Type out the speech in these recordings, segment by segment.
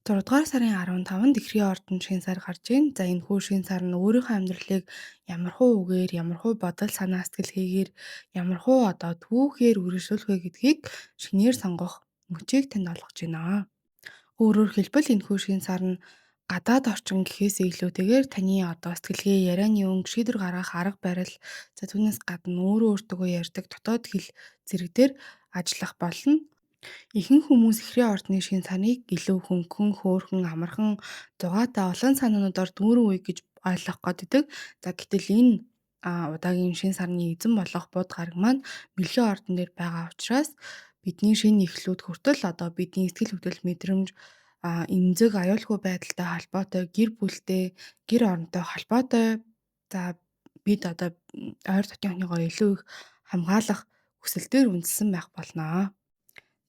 6 дугаар сарын 15-нд Эхрийн ордонд шинэ сар гарч ийн. За энэхүү шинэ сар нь өөрийнхөө амьдралыг ямархуу үгээр, ямархуу бодол санаа сэтгэлгээгээр, ямархуу түүхээр үргэлжлүүлэх вэ гэдгийг шинээр сонгох мөчийг танд олгож байна. Өөрөөр хэлбэл энэхүү шинэ сар нь гадаад орчин гэхээс илүүтэйгээр таны сэтгэлгээ, ярианы өнгө, шийдвэр гаргах арга барил, за түүнээс гадна өөрөө өөртөөгөө ярьдаг дотоод хэл зэрэг дээр ажиллах болно. Ихэнх хүмүүс эхрийн ордны шинэ сарныг илүү хөнгөн, хөөрхөн, амархан, зугаатай олон санаануудаар дүүрэн үе гэж ойлгох гээд. За гэтэл энэ удаагийн шинэ сарны эзэн болох буд гараг маань мөлхийн ордон дээр байгаа учраас бидний шинэ эхлүүд хүртэл бидний сэтгэл хөдлөл мэдрэмж эмзэг аюулгүй байдалтай холбоотой, гэр бүлтэй, гэр оронтой холбоотой за бид ойр дотныхныгоо илүү их хамгаалах хүсэл дээр үндэслэн байх болноо.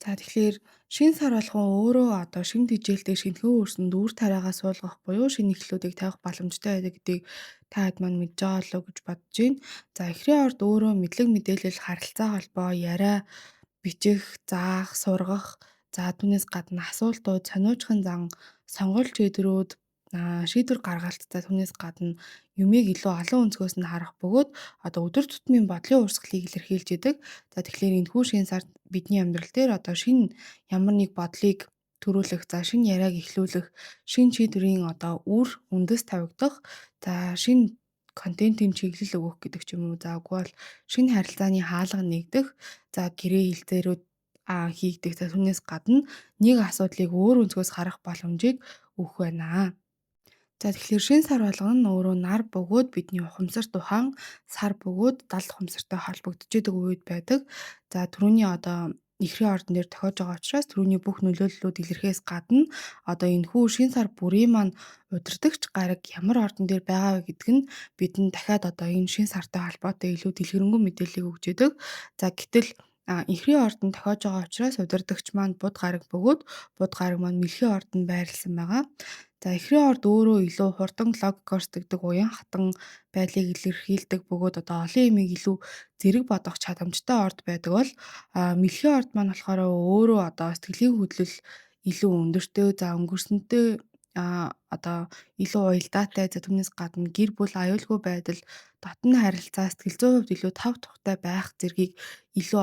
За тэгэхээр шинэ сар болгон өөрөө шинэ тэжээлтэй шинэхэн өөрсөнд үр тариагаа суулгах буюу шинэ эхлэлүүдийг тавих боломжтой байдаг гэдгийг та хэд маань мэдж байгаа болов уу гэж бодож байна. За эхрийн орд өөрөө мэдлэг мэдээлэл, харилцаа холбоо, яриа, бичих, заах, сургах, за түүнээс гадна асуултууд, сониучхан зан, сонголт шийдвэрүүд, шийдвэр гаргалт, за түүнээс гадна юмыг илүү олон өнцгөөс нь харах бөгөөд өдөр тутмын бодлын урсгалыг илэрхийлж идэг. За тэгэхээр энэхүү шинэ сард бидний амьдрал дээр шинэ ямар нэг бодлыг төрүүлэх, за шинэ яриаг эхлүүлэх, шинэ шийдвэрийн үр үндэс тавигдах, за шинэ контентын чиглэл өгөх гэдэг ч юм уу. За үгүй бол шинэ харилцааны хаалга нэгдэх, за гэрээ хэлцээрүүд хийгдэх, за түүнээс гадна нэг асуудлыг өөр өнцгөөс харах боломжийг өгөх байна. За тэгэхээр шинэ сар болгоно нь өөрөө нар бөгөөд бидний ухамсарт ухаан, сар бөгөөд далд ухамсартай холбогдож идэг үед байдаг. За түрүүний эхрийн ордон дээр тохиож байгаа учраас түрүүний бүх нөлөөллүүд илэрхээс гадна энэхүү шинэ сар бүрийн маань удирдахч гараг ямар ордон дээр байгаа вэ гэдг нь бидэнд дахиад энэ шинэ сартай холбоотой илүү дэлгэрэнгүй мэдээллийг өгч идэг. За гэтэл эхрийн ордон тохиож байгаа учраас удирдагч маань буд гараг бөгөөд буд гараг маань мэлхийн ордонд байрласан байгаа. За эхрийн орд өөрөө илүү хурдан логикоор сэтгэдэг, уян хатан байдлыг илэрхийлдэг бөгөөд олон юмыг илүү зэрэг бодох чадамжтай орд байдаг бол мэлхийн орд маань болохоор өөрөө сэтгэлийн хөдлөл илүү өндөртэй, за өнгөрсөнтэй илүү уялдаатай, за түүнээс гадна гэр бүл аюулгүй байдал, дотн харилцаа сэтгэл зүйн хувьд илүү тав тухтай байх зэргийг илүү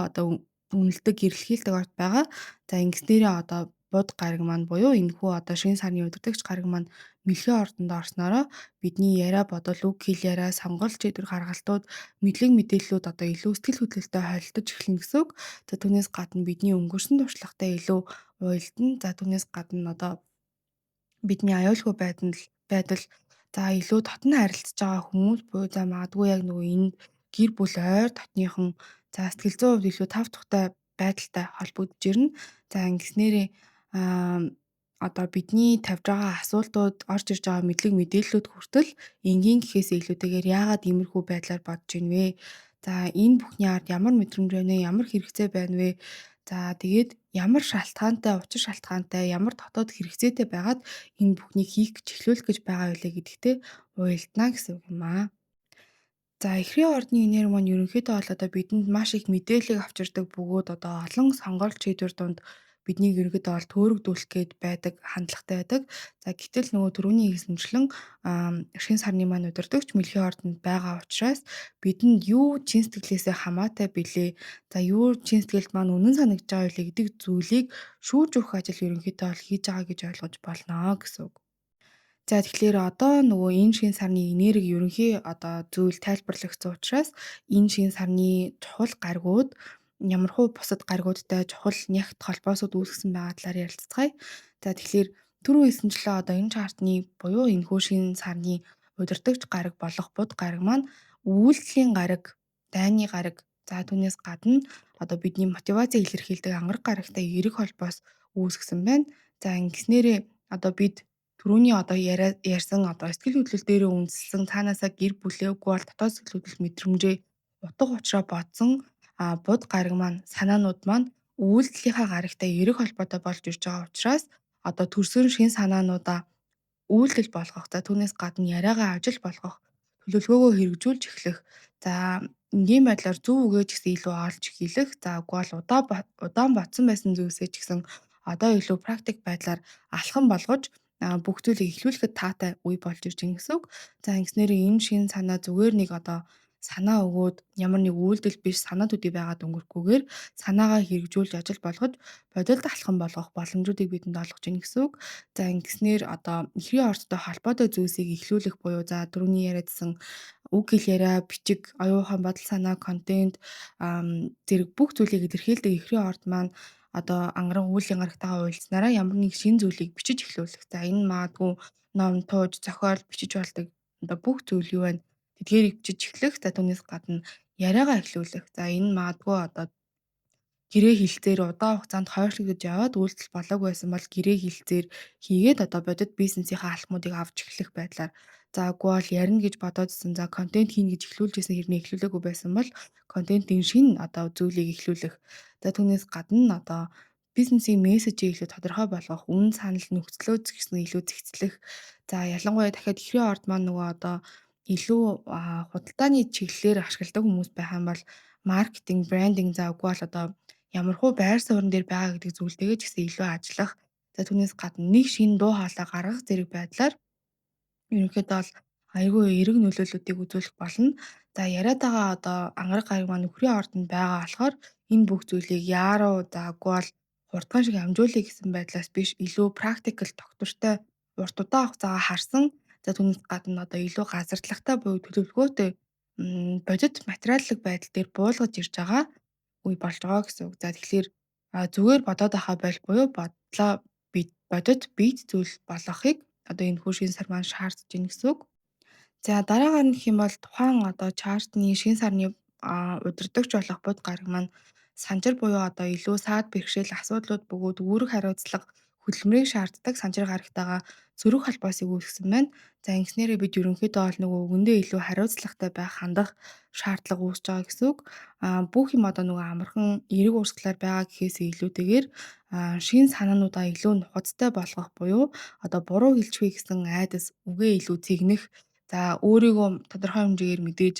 үнэлдэг, эрэлхийлдэг орд байгаа. За ингэснээрээ буд гараг маань буюу энэхүү шинэ сарны удирдагч гараг маань мэлхийн ордонд орсноороо бидний яриа бодол, үг хэл яриа, сонголт шийдвэр гаргалтууд, мэдлэг мэдээллүүд илүү сэтгэл хөдлөлтөй холилдож эхэлнэ гэсэн үг. За түүнээс гадна бидний өнгөрсөн туршлагатай илүү уялдана. За түүнээс гадна бидний аюулгүй байдал за илүү дотн харилцаж байгаа хүмүүс буюу за магадгүй яг нөгөө энэ гэр бүл ойр дотныхон за сэтгэл зүйн хувьд илүү тав тухтай байдалтай холбогдож ирнэ. За ингэснээрээ аа бидний тавьж байгаа асуултууд, орж ирж байгаа мэдлэг мэдээллүүд хүртэл энгийн гэхээс илүүтэйгээр яагаад иймэрхүү байдлаар бодож ийн вэ? За энэ бүхний ард ямар мэдрэмж байна вэ? Ямар хэрэгцээ байна вэ? За тэгээд ямар шалтгаантай, учир шалтгаантай, ямар дотоод хэрэгцээтэй байгаад энэ бүхнийг хийх гэж эхлүүлэх гэж байгаа байлээ гэдэгтээ уялдана гэсэн үг юм аа. За эхрийн ордны энерги маань ерөнхийдөө бидэнд маш их мэдээлэл авчирдаг бөгөөд олон сонголт шийдвэр донд биднийг ерөнхийдөө төөрөгдүүлэх гээд байдаг, хандлагатай байдаг. За гэтэл нөгөө түрүүний хэлсэнчлэн шин сарны маань удирдагч мэлхийн ордонд байгаа учраас бидэнд юу чин сэтгэлээсээ хамаатай билээ. За юу чин сэтгэлд маань үнэн санагдж байгаа билээ гэдэг зүйлийг шүүж өгөх ажил ерөнхийдөө хийж байгаа гэж ойлгож болно гэсэн үг. За тэгэхээр нөгөө энэ шинэ сарны энерги ерөнхий зүйл тайлбарлагдсан учраас энэ шинэ сарны чухал гаригууд ямархуу бусад гаригуудтай чухал нягт холбоосод үүсгэсэн байгаа талаар ярилцгаая. За тэгэхээр түрүү хэлсэнчлээ энэ чартны буюу энэхүү шинэ сарны удирдагч гараг болох буд гараг маань үйлдэлийн гараг, дайны гараг, за түүнээс гадна бидний мотивацийг илэрхийлдэг ангараг гарагтай эерэг холбоос үүсгэсэн байна. За ингэснээрээ бид түрүүний ярьсан сэтгэл хөдлөл дээрээ үндэслэн цаанаасаа гэр бүлээ үгүй бол дотоод сэтгэл хөдлөл мэдрэмжээ утга учраа бодсон буд гараг маань санаанууд маань үйлдэлийнхаа гарагтай эерэг холбоотой болж ирж байгаа учраас төрсөн шин санаануудаа үйлдэл болгох, за түүнээс гадна яриагаа ажил болгох, төлөвлөгөөгөө хэрэгжүүлж эхлэх. За энгийн байдлаар зөв үгээ ч гэсэн илүү олж хийлэх. За үгүй бол удаан ботсон байсан зүйлсээ ч гэсэн одоо илүү практик байдлаар алхам болгож бүх зүйлийг эхлүүлэхэд таатай үе болж ирж байна гэсэн үг. За ингэснээр энэ шин санаа зүгээр нэг одоо санаа өгөөд ямар нэг үйлдэл биш санаа төдий байгаад өнгөрөхгүйгээр санаагаа хэрэгжүүлж ажил болгож бодолд алхам болгох боломжуудыг бидэнд олгож ийн гэсэн үг. За ингэснээр одоо эхрийн орцтой холбоотой зүйлсийг эхлүүлэх буюу за түрүүний яриадсан үг хэл яриа, бичиг, оюухан бодол санаа, контент зэрэг бүх зүйлийг илэрхийлдэг эхрийн орд маань одоо ангаран үйл yanгарагтайгаа уулзнараа ямар нэг шинэ зүйлийг бичиж эхлүүлэх. За энэ магадгүй ном, тууж, зохиол бичиж болдог одоо бүх зүйл юу байна? Тэдгээрийг бичиж эхлэх. За түүнээс гадна яриагаа эхлүүлэх. За энэ магадгүй одоо гэрээ хэлцээр удаан хугацаанд хойшлогдож яваад үйлдэл болоогүй байсан бол гэрээ хэлцээр хийгээд одоо бодит бизнесийнхаа алхмуудыг авч эхлэх байдлаар за үгүй бол ярина гэж бодоодсэн за контент хийнэ гэж эхлүүлж байсан хэрнээ эхлүүлээгүй байсан бол контентын шинэ одоо зүйлийг эхлүүлэх. За түүнээс гадна одоо бизнесийн мессежийг илүү тодорхой болгох, үнэн санал нөхцлөө гэсэн илүү зэгцлэх. За ялангуяа дахиад эхрийн орд маань нөгөө одоо илүү худалдааны чиглэлээр ашигладаг хүмүүс байх юм бол маркетинг, брендинг за үгүй бол одоо ямархуу байр суурин дээр байгаа гэдэг зүйлтэйгээ ч гэсэн илүү ажиллах. За түүнээс гадна нэг шинэ дуу хоолой гаргах зэрэг байдлаар ерөнхийдөө бол айгүй эерэг нөлөөллүүдийг үзүүлэх болно. За яриад байгаа одоо ангараг гараг маань нөхрийн ордонд байгаа болохоор энэ бүх зүйлийг яаруу заагүй бол хурдхан шиг амжуулъя гэсэн байдлаас биш илүү практикл тогтвортой урт удаан хугацаагаа харсан. За түүнээс гадна одоо илүү газардлагатай буюу төлөвлөгөөтэй бодит материаллык байдал дээр буулгаж ирж байгаа үе болж байгаа гэсэн үг. За тэгэхээр зүгээр бодоод байхаа бол буюу бодлоо бодит бит зүйл болгохыг одоо энэ хүү шин сар маань шаардж байна гэсэн үг. За дараагаар нь гэх юм бол тухайн одоо чартны шин сарны удирдахч болох бод гараг маань санчир буюу одоо илүү саад бэрхшээл асуудлууд бөгөөд үүрэг хариуцлага хөдөлмөрийг шаарддаг санчир гарагтайгаа зөрөх холбоосыг үүсгэсэн байна. За ингэснээрээ бид ерөнхийдөө бол нөгөө үгэндээ илүү хариуцлагатай байх хандах шаардлага үүсэж байгаа гэсэн үг. Бүх юм одоо нөгөө амархан эерэг урсгалаар байгаа гэхээсээ илүүтэйгээр шин санаануудаа илүү нухацтай болгох буюу одоо буруу хэлчихвэ гэсэн айдас үгээ илүү цэгнэх. За өөрийгөө тодорхой хэмжээгээр мэдээж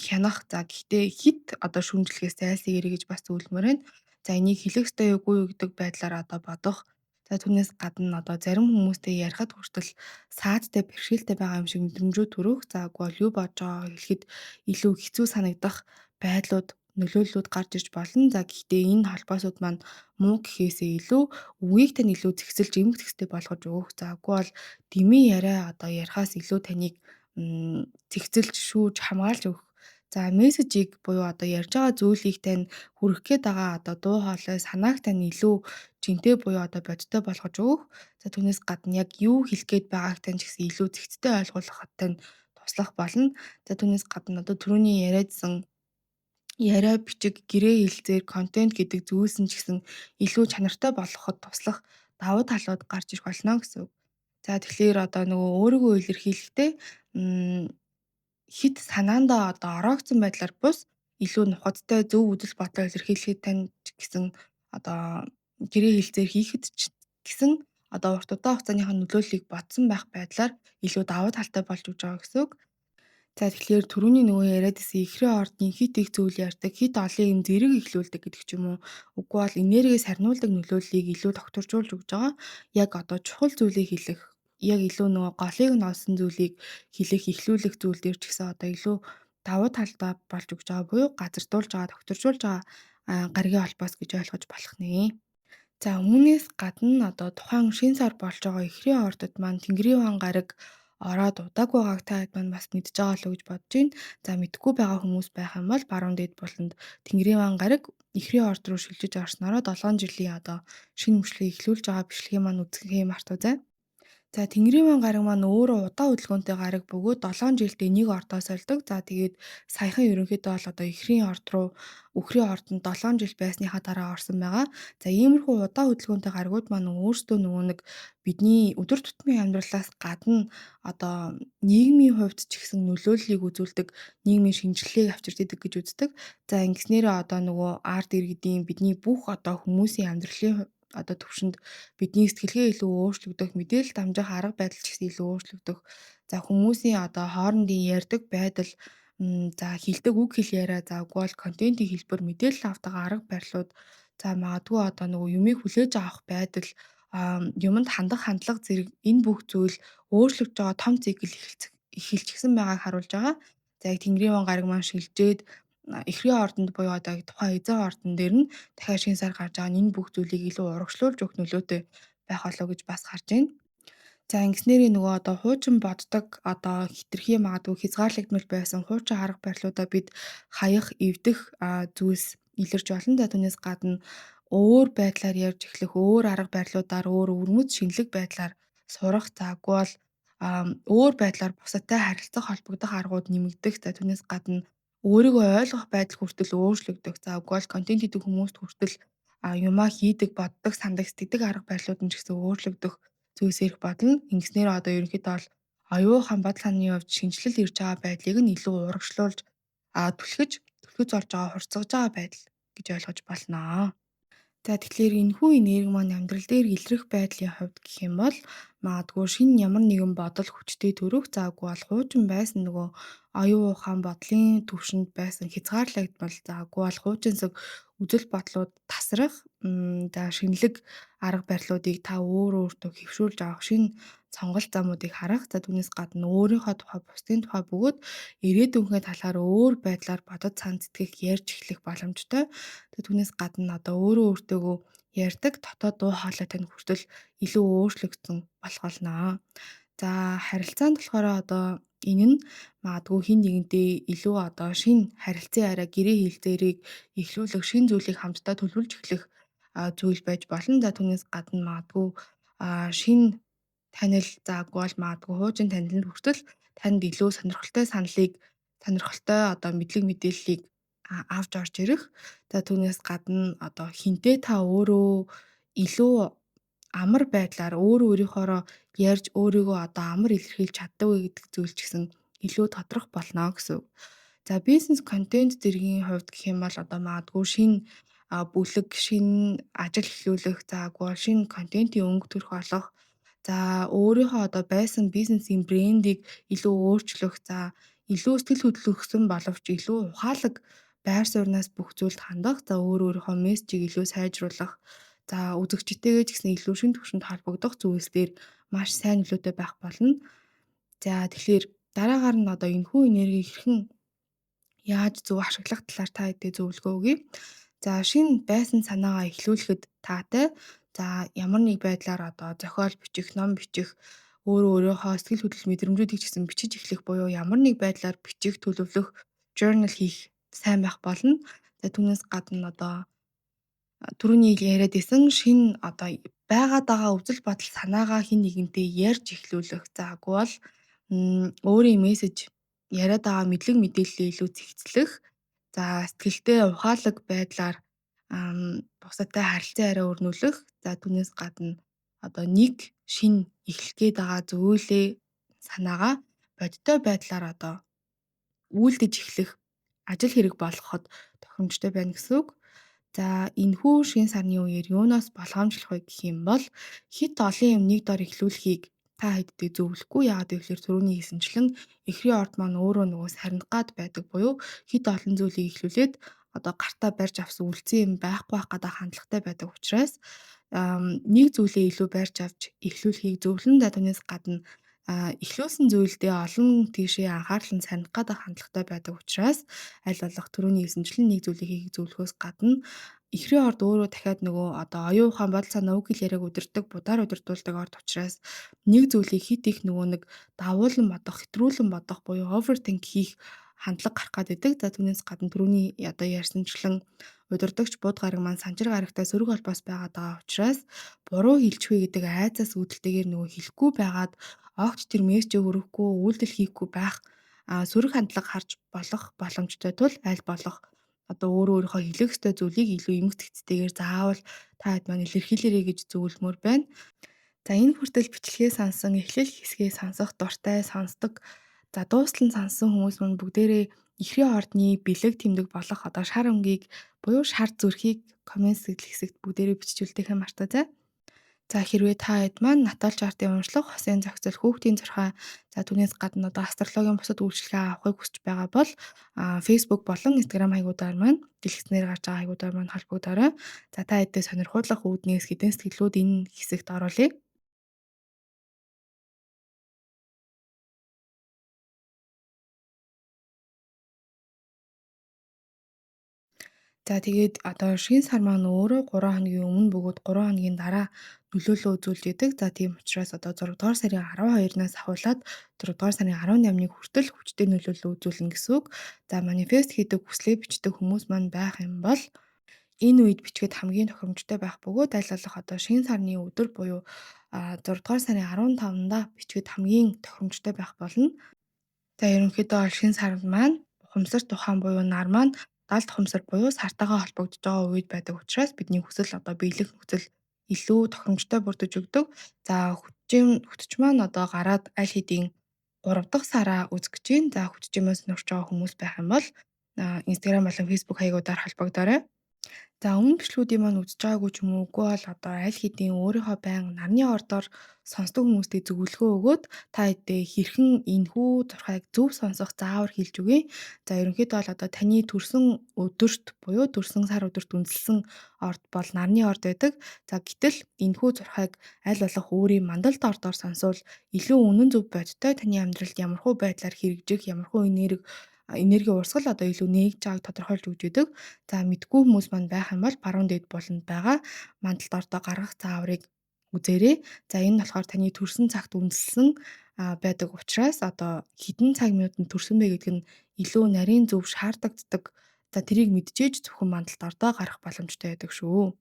хянах. За гэхдээ хит одоо шүүмжлэхээс зайлсхийгээрэй гэж бас зөвлөмөр байна. За энийг хэлэх ёстой юу үгүй юу гэдэг байдлаар одоо бодох. За түүнээс гадна одоо зарим хүмүүстэй ярихад хүртэл саадтай бэрхшээлтэй байгаа юм шиг мэдрэмжүүд төрөх. За үгүй бол юу бодож байгаагаа хэлэхэд илүү хэцүү санагдах байдлууд нөлөөллүүд гарч ирж болно. За гэхдээ энэ холбоосууд маань муу гэхээсээ илүү үгийг тань илүү зэгцэлж эмх зэгцтэй болгож өгөх. За үгүй бол дэмий яриа одоо ярихаас илүү таныг зэгцэлж шүүж хамгаалж өгөх. За мессежийг буюу одоо ярьж байгаа зүйлийг тань хүргэх гээд байгаа одоо дуу хоолой санааг тань илүү жинтэй буюу одоо бодиттой болгож өгөх. За түүнээс гадна яг юу хэлэх гээд байгааг тань ч гэсэн илүү зэгцтэй ойлгуулахад тань туслах болно. За түүнээс гадна одоо түрүүний яриадсан яриа, бичиг, гэрээ хэлцээр контент гэдэг зүйлс нь ч гэсэн илүү чанартай болгоход туслах давуу талууд гарч ирэх болно гэсэн үг. За тэгэхээр одоо нөгөө өөрийгөө илэрхийлэхдээ м хит санаандаа одоо ороогдсон байдлаар бус илүү нухацтай зөв үзэл бодлоо илэрхийлэхэд тань ч гэсэн одоо гэрээ хэлцээр хийхэд ч гэсэн одоо урт удаан хугацааныхаа нөлөөллийг бодсон байх байдлаар илүү давуу талтай болж өгч байгаа гэсэн үг. За тэгэхээр түрүүний нөгөө яриад исэн ихрийн ордын хит их зүйл ярьдаг, хит олон юм зэрэг ихлүүлдэг гэдэг ч юм уу. Үгүй бол энергиээс сарниулдаг нөлөөллийг илүү тогтворжуулж өгж байгаа. Яг одоо чухал зүйлийг хэлэх, яг илүү нөгөө голыг нь олсон зүйлийг хэлэх, ихлүүлэх зүйл дээр ч гэсэн одоо илүү давуу талтай болж өгч байгаа буюу газардуулж байгаа, тогтворжуулж байгаа гаригийн холбоос гэж ойлгож болох нэ. За үүнээс гадна одоо тухайн шин сар болж байгаа эхрийн ордод маань Тэнгэрийн ван гараг ороод удаагүй байгааг та хэд маань бас мэдж байгаа л гэж бодож байна. За мэдгүй байгаа хүмүүс байх юм бол баруун дээд буланд Тэнгэрийн ван гараг эхрийн орд руу шилжиж орснороо 7 жилийн одоо шинэ мөчлөгийг эхлүүлж байгаа бичлэгийн маань үзэх юм мартуу зай. За Тэнгэрийн ван гараг маань өөрөө удаан хөдөлгөөнтэй гараг бөгөөд 7 жилдээ нэг ордоо сольдог. За тэгээд саяхан ерөнхийдөө бол одоо эхрийн орд руу үхрийн ордонд 7 жил байсныхаа дараа орсон байгаа. За иймэрхүү удаан хөдөлгөөнтэй гарагууд маань өөрсдөө нөгөө нэг бидний өдөр тутмын амьдралаас гадна одоо нийгмийн хувьд ч ихсэн нөлөөллийг үзүүлдэг нийгмийн шинжилгээг авчирч идэг гэж үздэг. За ингэснээрээ одоо нөгөө арт иргэдийн бидний бүх одоо хүмүүсийн амьдралын одоо төвшөнд бидний сэтгэлгээ илүү өөрчлөгдөх, мэдээлэл дамжих арга байдал ч гэсэн илүү өөрчлөгдөх. За хүмүүсийн одоо хоорондын ярьдаг байдал, за хэлдэг үг хэл яриа, за үгүй бол контентын хэлбэр, мэдээлэл авдаг арга барилууд, За магадгүй одоо нөгөө юмыг хүлээж авах байдал, юмд хандах хандлага зэрэг энэ бүх зүйл өөрчлөгдөж байгаа том цикл эхэлчихсэн байгааг харуулж байгаа. За яг Тэнгэрийн ван гараг маань шилжээд эхрийн ордонд буюу одоо тухайн эзэн ордон дээр нь дахиад шинэ сар гарч байгаа нь энэ бүх зүйлийг илүү урагшлуулж өгөх нөлөөтэй байх болоо гэж бас харж байна. За ингэснээрээ нөгөө одоо хуучин боддог одоо хитрхи магадгүй хязгаарлагдмал байсан хуучин арга барилуудаа бид хаях, эвдэх зүйлс илэрч болно. За түүнээс гадна өөр байдлаар ярьж эхлэх, өөр арга барилуудаар, өөр өвөрмөц шинэлэг байдлаар сурах. За үгүй бол өөр байдлаар бусадтай харилцах, холбогдох аргууд нэмэгдэх. За түүнээс гадна өөрийгөө ойлгох байдал хүртэл өөрчлөгдөх. За үгүй бол контент хийдэг хүмүүст хүртэл юмаа хийдэг, боддог, сандаг, сэтгэдэг арга барилууд нь ч гэсэн өөрчлөгдөх зүйлс ирэх бодно. Ингэснээр одоо ерөнхийдөө бол оюухан бодол санааны хувьд шинжилэл ирж байгаа байдлыг нь илүү урагшлуулж түлхэж орж байгаа, хурцсаж байгаа байдал гэж ойлгож болно. За тэгэхээр энэхүү энерги маань амьдрал дээр илрэх байдлын хувьд гэх юм бол магадгүй шинэ ямар нэгэн бодол хүчтэй төрөх заагүй бол хуучин байсан нөгөө оюун ухаан бодлын түвшинд байсан хязгаарлагдмал заагүй бол хуучинсаг үзэл бодлууд тасрах за шинэлэг арга барилуудыг та өөртөө хэвшүүлж авах шинэ сонголт замуудыг харах за түүнээс гадна өөрийнхөө тухай бусдын тухай бөгөөд ирээдүйнхээ талаар өөр байдлаар бодож сан сэтгэх ярьж эхлэх боломжтой. Түүнээс гадна одоо өөрөө өөртөөгөө ярьдаг дотоод дуу хоолой тань хүртэл илүү өөрчлөгдсөн болох болно. За харилцаанд болохоор одоо энэ нь магадгүй хин нэгэнтэй илүү одоо шинэ харилцан яриа гэрээ хэлцээрийг эхлүүлэх, шинэ зүйлийг хамтдаа төлөвлөж эхлэх зүйл байж болно. За түүнээс гадна магадгүй шинэ танил заагүй бол магадгүй хуучин танилд хүртэл танд илүү сонирхолтой одоо мэдлэг мэдээллийг авч орж ирэх. За түүнээс гадна одоо хинтээ та өөрөө илүү амар байдлаар өөрийнхоороо ярьж өөрийгөө одоо амар илэрхийлж чаддаг вэ гэдэг зүйл ч гэсэн илүү тодрох болно гэсэн үг. За бизнес контент зэргийн хувьд гэх юм бол одоо магадгүй шинэ бүлэг, шинэ ажил эхлүүлэх, заагүй шинэ контентын өнгө төрх олох, за өөрийнхөө одоо байсан бизнесийн брендийг илүү өөрчлөх, за илүү сэтгэл хөдлөл өгсөн боловч илүү ухаалаг байр сууриас бүх зүйлд хандах, за өөрийнхөө мессежийг илүү сайжруулах, за үзэгчтэйгээ ч гэсэн илүү шин түвшинд холбогдох зүйлс дээр маш сайн нөлөөтэй байх болно. За тэгэхээр дараагаар нь одоо энэхүү энергийг хэрхэн яаж зөв ашиглах талаар та хэдий зөвлөгөө өгье. За шинэ байсан санаагаа эхлүүлэхэд таатай. За ямар нэг байдлаар одоо зохиол бичих, ном бичих, өөрийнхөө сэтгэл хөдлөл мэдрэмжүүдийг ч гэсэн бичиж эхлэх буюу ямар нэг байдлаар бичих, төлөвлөх, journal хийх сайн байх болно. За түүнээс гадна одоо түрүүний яриад исэн шинэ одоо байгаад байгаа үзэл бодол санаагаа хэн нэгэнтэй ярьж эхлүүлэх. За үгүй бол өөрийн мессеж яриад байгаа мэдлэг мэдээллээ илүү цэгцлэх. За сэтгэлдээ ухаалаг байдлаар бусадтай харилцан яриа өрнүүлэх. За түүнээс гадна одоо нэг шинэ эхлэх гээд байгаа зүйлээ санаагаа бодиттой байдлаар одоо үйлдэж эхлэх ажил хэрэг болгоход тохиромжтой байна гэсэн үг. За энэхүү шин сарны үеэр юунаас болгоомжлох вэ гэх юм бол хит олон юм нэг дор эхлүүлэхийг та хэддэг зөвлөхгүй. Яагаад гэвэл түрүүний хэлсэнчлэн эхрийн орд маань өөрөө нөгөө сарних гад байдаг буюу хит олон зүйлийг эхлүүлээд одоо гартаа барьж авсан үлдсэн юм байхгүй байх гадаа хандлагатай байдаг учраас нэг зүйлээ илүү барьж авч эхлүүлэхийг зөвлөн. За түүнээс гадна эхлүүлсэн зүйлдээ олон тийшээ анхаарал нь сарних гадаа хандлагатай байдаг учраас аль болох түрүүний хэлсэнчлэн нэг зүйлийг хийх зөвлөхөөс гадна эхрийн орд өөрөө дахиад нөгөө одоо оюун ухаан бодол санаа үг хэл яриаг удирдах, будаар удирдуулдаг орд учраас нэг зүйлийг хит их нөгөө нэг давуулан бодох, хэтрүүлэн бодох буюу overthink хийх хандлага гарах гэдэг. За түүнээс гадна түрүүний одоо ярьсанчлан удирдагч бууд гараг маань санчир гарагтай сөрөг холбоос байгаад байгаа учраас буруу хэлчихвэ гэдэг айцаас үүдэлтэйгээр нөгөө хэлэхгүй байгаад огт тэр мессежээ өргөхгүй, үйлдэл хийхгүй байх сөрөг хандлага харж болох боломжтой тул аль болох одоо өөрийнхөө хэлэх ёстой зүйлийг илүү эмх цэгцтэйгээр заавал та хэд маань илэрхийлээрэй гэж зөвлөмөр байна. За энэ хүртэл бичлэгээ сонсон, эхлэл хэсгээ сонсох дуртай, сонсдог, за дуустал нь сонссон хүмүүс мань бүгдээрээ эхрийн ордны бэлэг тэмдэг болох одоо шар өнгийг буюу шар зүрхийг коммент сэтэл хэсэгт бүгдээрээ бичиж үлдээх юм мартаа зай. За хэрвээ та хэд маань наталж артын уншлах, хосын зохицол, хүүхдийн зурхай, за түүнээс гадна одоо астрологийн бусад үйлчилгээ авахыг хүсэж байгаа бол Facebook болон Instagram хаягуудаар маань дэлгэцнээр гарч байгаа хаягуудаар маань холбогдорой. За та хэдтэй сонирхуулах үүднээс хэдэн сэтгэлүүд энэ хэсэгт оруулъя. За тэгээд одоо шинэ сар маань өөрөө 3 хоногийн өмнө бөгөөд 3 хоногийн дараа нөлөөлөл үзүүлж идэг. За тийм учраас одоо 6 дугаар сарын 12-наас ахуулаад 4 дугаар сарын 18-ныг хүртэл хүчтэй нөлөөлөл үзүүлнэ гэсэн үг. За манифест хийдэг, хүслээ бичдэг хүмүүс маань байх юм бол энэ үед бичгээд хамгийн тохиромжтой байх бөгөөд аль болох одоо шинэ сарны өдөр буюу 6 дугаар сарын 15-нда бичгээд хамгийн тохиромжтой байх болно. За ерөнхийдөө бол шинэ сар маань ухамсар тухайн буюу нар маань далд ухамсар буюу сартаагаа холбогдож байгаа үед байдаг учраас бидний хүсэл одоо биелэх нөхцөл илүү тохиромжтой бүрдэж өгдөг. За хөтөч маань одоо гараад аль хэдийн 3 дахь сараа үзэх гэж байна. За хөтжимээс нурч байгаа хүмүүс байх юм бол Instagram болон Facebook хаягуудаар холбогдорой. За өмнө бичлэгүүдийн маань үзэж байгаагүй ч юм уу үгүй бол одоо аль хэдийн өөрийнхөө байнга нарны ордоор сонсдог хүмүүстээ зөвлөгөө өгөөд та хэдээ хэрхэн энэхүү зурхайг зөв сонсох заавар хэлж өгье. За ерөнхийдөө бол одоо таны төрсөн өдөрт буюу төрсөн сар өдөрт үндэслэн орд бол нарны орд байдаг. За гэтэл энэхүү зурхайг аль болох өөрийн мандалд ордоор сонсвол илүү үнэн зөв бодтой таны амьдралд ямархуу байдлаар хэрэгжих, ямархуу энерги урсгал одоо илүү нээгж байгааг тодорхойлж өгч идэг. За мэдгүй хүмүүс маань байх юм бол баруун дээд болонд байгаа мандалд ордоо гаргах зааврыг үзээрэй. За энэ нь болохоор таны төрсөн цагт үндэслэн байдаг учраас одоо хэдэн цаг минутанд төрсөн бэ гэдг нь илүү нарийн зөв шаардагддаг. За тэрийг мэдчихээж зөвхөн мандалд ордоо гарах боломжтой байдаг шүү.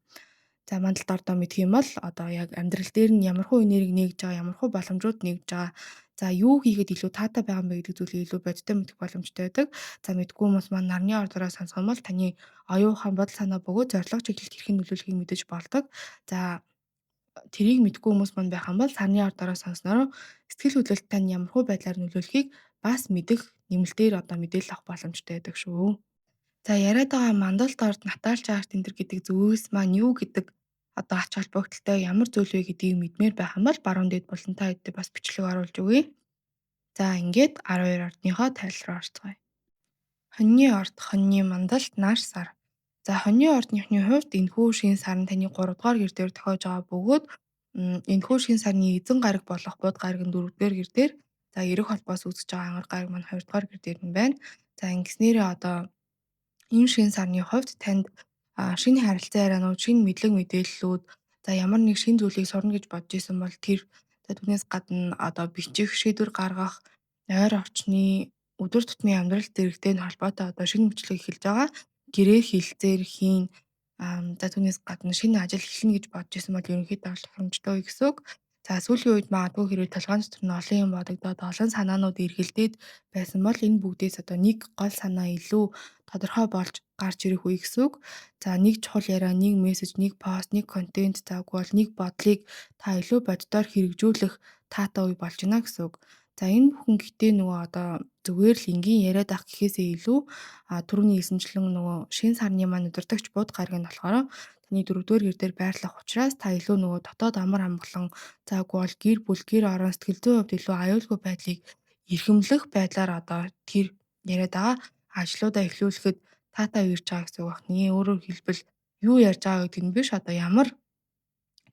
За мандалд ордоо мэдэх юм бол одоо яг амьдрал дээр нь ямархуу энерги нээгж байгаа, ямархуу боломжууд нээгж байгаа. За юу хийгээд илүү таатай байгаа юм бэ гэдэг зүйлийг илүү бодиттой мэдэх боломжтой байдаг. За мэдгүй хүмүүс маань нарны ордороо сонсох юм бол таны оюун ухаан бодол санаа бөгөөд зорилго чиглэлд хэрхэн нөлөөлөхийг мэдэж болдог. За тэрийг мэдгүй хүмүүс маань байх юм бол сарны ордороо сонснороо сэтгэл хөдлөлт тань ямархуу байдлаар нөлөөлөхийг бас мэдэх нэмэлтээр одоо мэдээлэл авах боломжтой байдаг шүү. За яриад байгаа мандалд орд натальж арт энэ төр гэдэг зүйлс маань юу гэдэг одоо ач холбогдолтой ямар зүйл вэ гэдгийг мэдмээр байх юм бол баруун дээд болон та хэдтэй бас бичлэг оруулж өгье. За ингээд 12 ордныхоо тайлал руу орцгоё. Хоньны орд, хоньны мандалд, нар сар. За хоньны ордныхны хувьд энэхүү шин сар нь таны 3 дугаар гэр дээр тохиож байгаа бөгөөд энэхүү шин сарны эзэн гараг болох бод гараг нь 4 дугаар гэр дээр, за эрэх холбоос үүсэж байгаа ангар гараг маань 2 дугаар гэр дээр нь байна. За ингэснээрээ одоо энэ шинэ сарны хувьд танд шинэ харилцан ярианууд, шинэ мэдлэг мэдээллүүд, за ямар нэг шинэ зүйлийг сурна гэж бодож исэн бол тэр, за түүнээс гадна одоо бичих, шийдвэр гаргах, ойр орчны өдөр тутмын амьдрал зэрэгтэй нь холбоотой одоо шинэ мэдлэг эхэлж байгаа. Гэрээ хэлцээр хийн, за түүнээс гадна шинэ ажил эхэлнэ гэж бодож исэн бол ерөнхийдөө бол тохиромжтой гэсэн үг. За сүүлийн үед магадгүй хэрэг толгойн дотор нь олон юм бодогдоод олон санаанууд эргэлдээд байсан бол энэ бүгдээс одоо нэг гол санаа илүү тодорхой болж гарч ирэх үе гэсэн үг. За нэг чухал яриа, нэг мессеж, нэг пост, нэг контент завгүй бол нэг бодлыг та илүү боддоор хэрэгжүүлэх таатай үе болж байна гэсэн үг. За энэ бүхэн гэтээ нөгөө одоо зүгээр л энгийн яриад ах гэхээсээ илүү түрүүний хэлсэнчлэн нөгөө шин сарны маань удирдахч бууд гараг нь болохоор таны дөрөвдүгээр гэр дээр байрлах учраас та илүү нөгөө дотоод амар амгалан заагүй бол гэр бүл, гэр орон сэтгэл зүйн хувьд илүү аюулгүй байдлыг эрхэмлэх байдлаар одоо тэр яриад байгаа ажлуудаа эхлүүлэхэд таатай үерч байгаа гэсэн үг байна. Өөрөөр хэлбэл юу ярьж байгаа гэдэг нь биш одоо ямар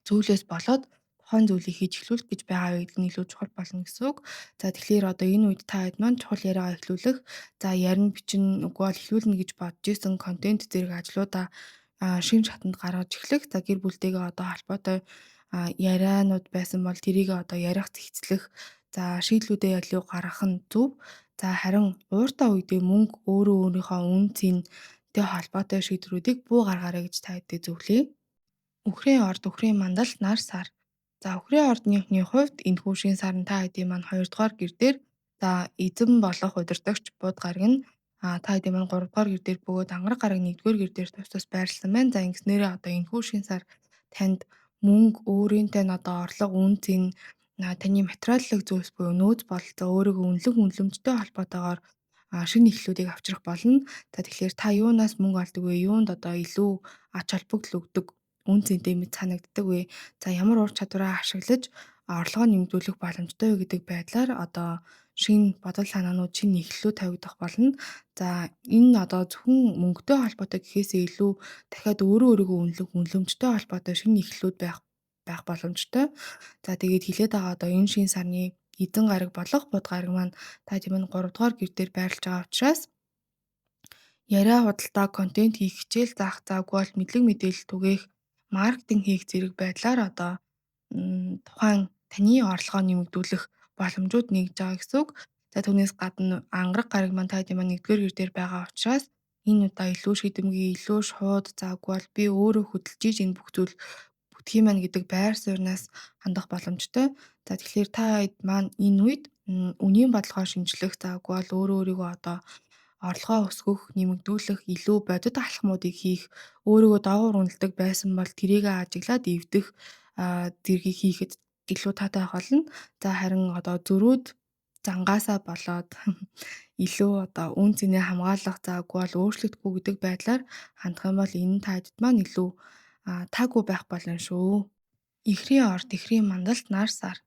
зүйлээс болоод тухайн зүйлийг хийж эхлүүлэх гэж байгаа вэ гэдэг нь илүү чухал болно гэсэн үг. За тэгэхээр одоо энэ үед та хэд маань чухал яриагаа эхлүүлэх, за ярин бичин үгүй бол эхлүүлнэ гэж бодож исэн контент зэрэг ажлуудаа шин шатанд гаргаж эхлэх. За гэр бүлтэйгээ одоо холбоотой ярианууд байсан бол тэрийг одоо ярих, зэгцлэх, за шийдлүүдээ ялуу гаргах нь зөв. За харин ууртаа үедээ мөнгө өөрөө өөрийнхөө үн цэнтэй холбоотой шийдвэрүүдийг буу гаргаарай гэж та хэдий зөвлөе. Үхрийн орд, үхрийн мандал, нар сар. За үхрийн ордныхны хувьд энэхүү шин сар нь та хэдийн маань 2 дугаар гэр дээр, за эзэн болох удирдагч бууд гараг нь та хэдийн маань 3 дугаар гэр дээр бөгөөд ангар гараг 1 дугаар гэр дээр тус тус байрласан байна. За ингэснээрээ одоо энэхүү шин сар танд мөнгө, өөрийнхөө одоо орлого, үн цэн, таны материаллык зүйлс буюу нөөц бололцоо өөрийгөө үнэлэх үнэлэмжтэй холбоотойгоор шинэ эхлэлүүдийг авчрах болно. За тэгэхээр та юунаас мөнгө олдог вэ? Юунд одоо илүү ач холбогдол өгдөг? үн цэнтэй мэт санагддаг вэ? За ямар ур чадвараа ашиглаж орлогоо нэмэгдүүлэх боломжтой вэ гэдэг байдлаар одоо шинэ бодол санаанууд, шинэ эхлэлүүд тавигдах болно. За энэ одоо зөвхөн мөнгөтэй холбоотой гэхээсээ илүү дахиад өөрөө өөрийгөө үнэлэх үнэлэмжтэй холбоотой шинэ эхлэлүүд байх боломжтой. За тэгээд хилээд байгаа одоо энэ шинэ сарны эзэн гараг болох бод гараг маань та тийм нь 3 дугаар гэр дээр байрлаж байгаа учраас яриа худалдаа, контент хийх, хичээл заах, заагүй бол мэдлэг мэдээлэл түгээх, маркетинг хийх зэрэг байдлаар одоо тухайн таны орлогоо нэмэгдүүлэх боломжууд нэгж байгаа гэсэн үг. За түүнээс гадна ангараг гараг маань та тийм нэгдүгээр гэр дээр байгаа учраас энэ удаа илүү шийдэмгий, илүү шууд заагүй бол би өөрөө хөдөлж иж энэ бүх зүйл бүтгий маань гэдэг байр сууриас хандах боломжтой. За тэгэхээр та хэд маань энэ үед үнийн бодлогоо шинжлэх заагүй бол өөрөө өөрийгөө одоо орлогоо өсгөх, нэмэгдүүлэх, илүү бодит алхмуудыг хийх, өөрийгөө доогуур үнэлдэг байсан бол тэрийгэ ажиглаад эвдэх зэргийг хийхэд илүү таатай байх болно. За харин одоо зөрүүд зангаасаа болоод илүү одоо үн цэнээ хамгаалах заагүй бол өөрчлөгдөхгүй гэдэг байдлаар хандах юм бол энэ та хэд маань илүү таагүй байх болно шүү. Эхрийн орд, эхрийн мандалд нар сар.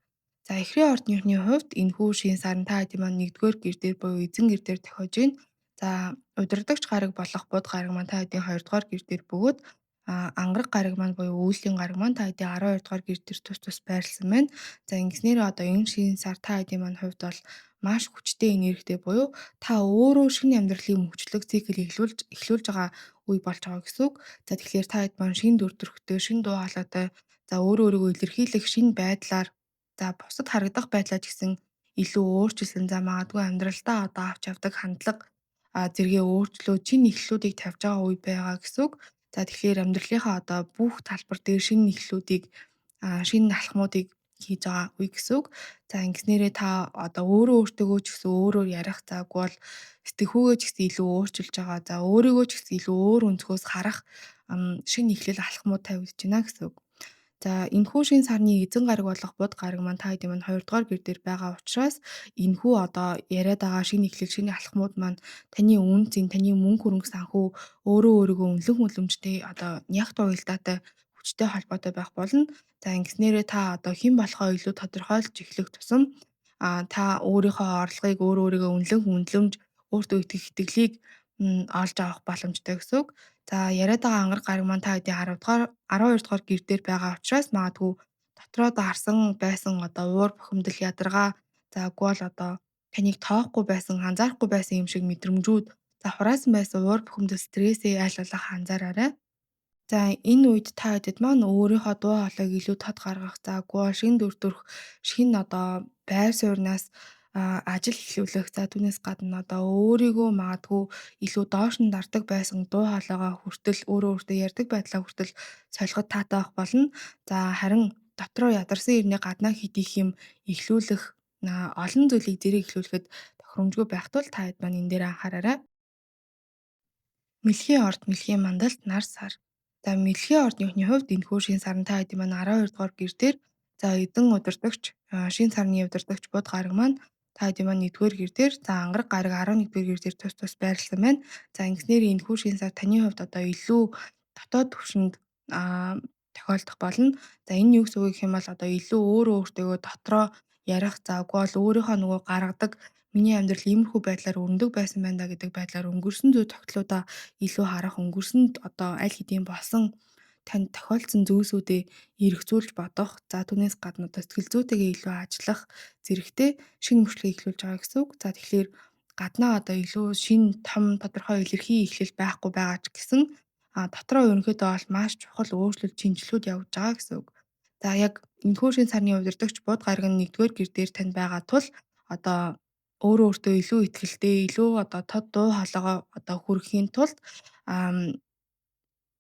За эхрийн ордныхны хувьд энэхүү шин сарн та хэдийн маань 1-р гэр дээр буюу эзэн гэр дээр тохиож байна. За удирдагч гараг болох бод гараг маань та хэдийн 2-р гэр дээр бөгөөд ангараг гараг маань буюу үүлгийн гараг маань та хэдийн 12-р гэр дээр тус тус байрласан байна. За ингэснээр одоо энэ шин сар та хэдийн маань хувьд бол маш хүчтэй энергитэй буюу та өөрөө шинэ амьдралын мөчлөг цикл эхлүүлж байгаа үе болж байгаа гэсэн үг. За тэгэхээр та хэд маань шинэ дүр төрхтэй, шинэ дуу хоолойтой за өөрөө өөрийгөө илэрхийлэх шинэ байдлаар за бусад харагдах байдлаа ч гэсэн илүү өөрчилсөн. За магадгүй амьдралдаа одоо авч явдаг хандлага зэрэгээ өөрчлөөд шинэ эхлэлүүдийг тавьж байгаа үе байгаа гэсэн үг. За тэгэхээр амьдралынхаа одоо бүх талбар дээр шинэ эхлэлүүдийг шинэ алхмуудыг хийж байгаа үе гэсэн үг. За ингэснээрээ та одоо өөрөө өөртөөгөө ч гэсэн өөрөөр ярих заагүй бол сэтгэхүйгээ ч гэсэн илүү өөрчилж байгаа. За өөрийгөө ч гэсэн илүү өөр өнцгөөс харах шинэ эхлэл алхмууд тавигдж байна гэсэн үг. За энэхүү шин сарны эзэн гараг болох бод гараг маань та хэдийн маань 2 дугаар гэр дээр байгаа учраас энэхүү одоо яриад байгаа шинэ эхлэл, шинэ алхмууд маань таны үн цэн, таны мөнгө хөрөнгө санхүү өөрөө өөрийгөө үнэлэх мүлэмжтэй одоо нягт уялдаатай хүчтэй холбоотой байх болно. За ингэснээрээ та одоо хэн болохоо илүү тодорхойлж эхлэх тусам та өөрийнхөө орлогыг өөрөө өөрийгөө үнэлэх үнэлэмж, өөртөө итгэх итгэлийг олж авах боломжтой гэсэн үг. За яриад байгаа ангараг гараг маань та хэдийн 12 дугаар гэр дээр байгаа учраас магадгүй дотроо дарсан байсан одоо уур бухимдал ядаргаа заагүй бол одоо таныг тоохгүй байсан, анзаарахгүй байсан юм шиг мэдрэмжүүд за хураасан байсан уур бухимдал стрессээ аль болох анзаараарай. За энэ үед та хэдэд маань өөрийнхөө дуу хоолойг илүү тод гаргах заагүй шинэ дүр төрх, шинэ одоо байр сууриас ажил эхлүүлэх. За түүнээс гадна одоо өөрийгөө магадгүй илүү доош нь дардаг байсан дуу хоолойгоо хүртэл өөрөө өөртөө ярьдаг байдлаа хүртэл солиход таатай байх болно. За харин дотроо ядарсан ирнэ гаднаа хийх юм эхлүүлэх олон зүйлийг зэрэг эхлүүлэхэд тохиромжгүй байх тул та хэд маань энэ дээр анхаараарай. Мэлхийн орд, мэлхийн мандалд нар сар. За мэлхийн ордынхны хувьд энэхүү шин сарн та хэдийн маань 12 дугаар гэр дээр за эдэн удирдагч шин сарны удирдагч бод гараг маань та хэдийн маань 1-р гэр дээр за ангараг гараг 11-р гэр дээр тус тус байрласан байна. За ингэснээр энэхүү шин сар таны хувьд одоо илүү дотоод түвшинд тохиолдох болно. За энэ юу гэсэн үг гэх юм бол одоо илүү өөрөө өөртөө дотроо ярих заагүй бол өөрийнхөө нөгөө гаргадаг миний амьдрал иймэрхүү байдлаар өрнөдөг байсан байна да гэдэг байдлаар өнгөрсөн зүй тогтлуудаа илүү харах, өнгөрсөнд одоо аль хэдийн болсон танд тохиолдсон зүйлсүүдээ эргцүүлж бодох, за түүнээс гадна одоо сэтгэл зүйтэйгээ илүү ажиллах зэрэгтэй шинэ мөчлөгийг эхлүүлж байгаа гэсэн үг. За тэгэхээр гаднаа одоо илүү шинэ том тодорхой илэрхий эхлэл байхгүй байгаа ч гэсэн дотроо ерөнхийдөө бол маш чухал өөрчлөлт шинжилгүүд явж байгаа гэсэн үг. За яг энэхүү шин сарны удирдагч бод гараг нь 1-р гэр дээр танд байгаа тул одоо өөрөө өөртөө илүү итгэлтэй, илүү одоо тод дуу хоолойгоо одоо хүргэхийн тулд ам